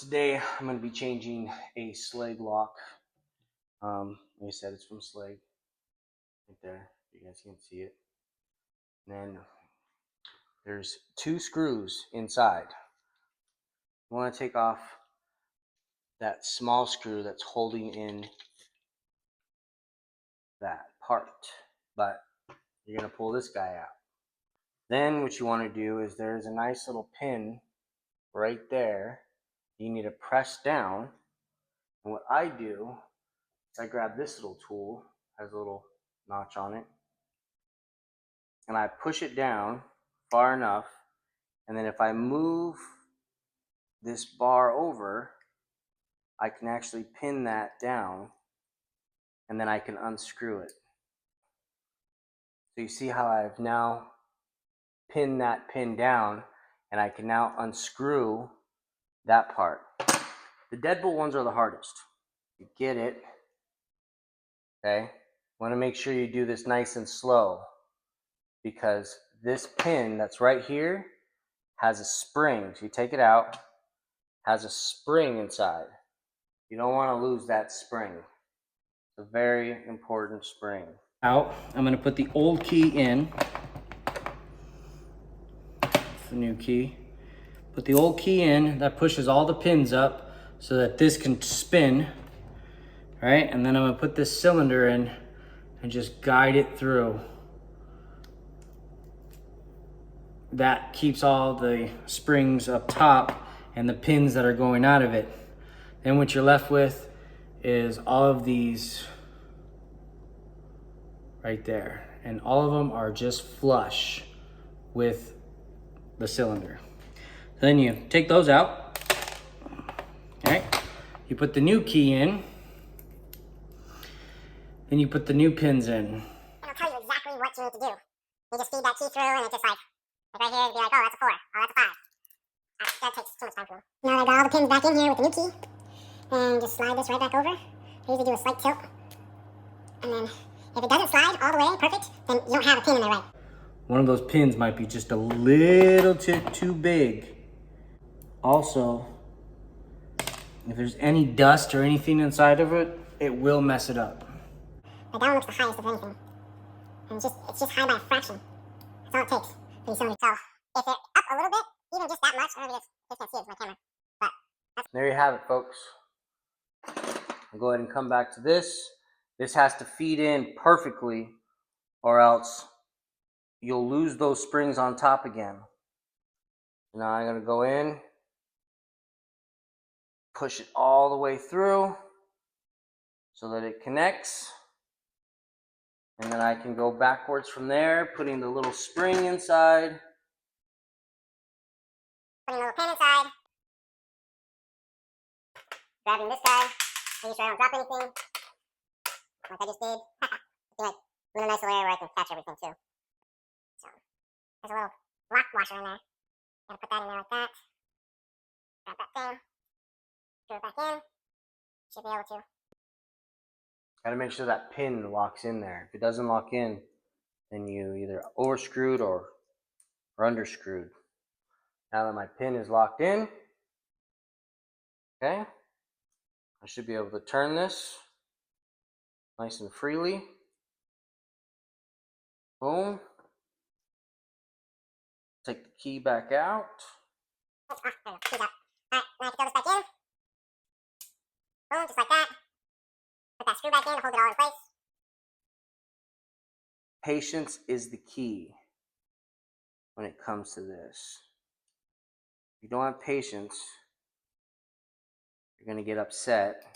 today I'm going to be changing a Schlage lock. Like I said, it's from Schlage. Right there, you guys can see it. And then there's 2 screws inside. You want to take off that small screw that's holding in that part, but you're going to pull this guy out. Then what you want to do is there's a nice little pin right there. You need to press down. And what I do is I grab this little tool, has a little notch on it, and I push it down far enough, and then if I move this bar over, I can actually pin that down, and then I can unscrew it. So you see how I've now pinned that pin down, and I can now unscrew that part. The deadbolt ones are the hardest. You get it, okay? Want to make sure you do this nice and slow, because this pin that's right here has a spring. So you take it out, has a spring inside. You don't want to lose that spring. It's a very important spring. Out, I'm going to put the old key in. The new key. Put the old key in. That pushes all the pins up so that this can spin. All right, and then I'm going to put this cylinder in and just guide it through. That keeps all the springs up top and the pins that are going out of it. Then what you're left with is all of these right there. And all of them are just flush with the cylinder. Then you take those out. All right. You put the new key in. Then you put the new pins in. It'll tell you exactly what you need to do. You just feed that key through and it just like right here, it'd be like, oh, that's a 4, oh, that's a 5. That takes too much time for me. Now I got all the pins back in here with the new key. And just slide this right back over. I usually do a slight tilt. And then if it doesn't slide all the way perfect, then you don't have a pin in there right. One of those pins might be just a little too big. Also, if there's any dust or anything inside of it, it will mess it up. The down looks the highest of anything. And it's just high by a fraction. That's all it takes for these cylinders. So if they're up a little bit, even just that much, I don't know if you guys can see it with my camera. But there you have it, folks. I'll go ahead and come back to this. This has to feed in perfectly, or else you'll lose those springs on top again. Now I'm going to go in, push it all the way through so that it connects. And then I can go backwards from there, putting the little spring inside. Putting a little pin inside. Grabbing this guy, making sure I don't drop anything. Like I just did. Like, I'm in a nice little area where I can catch everything too. So, there's a little lock washer in there. Gotta put that in there like that. Grab that thing. Screw it back in. Should be able to. Gotta make sure that pin locks in there. If it doesn't lock in, then you either overscrewed or underscrewed. Now that my pin is locked in, okay, I should be able to turn this nice and freely. Boom. Take the key back out. Oh, there we go. Key's out. Alright, now I can throw this back in. Boom, just like that. Put that screw back in to hold it all in place. Patience is the key when it comes to this. If you don't have patience, you're going to get upset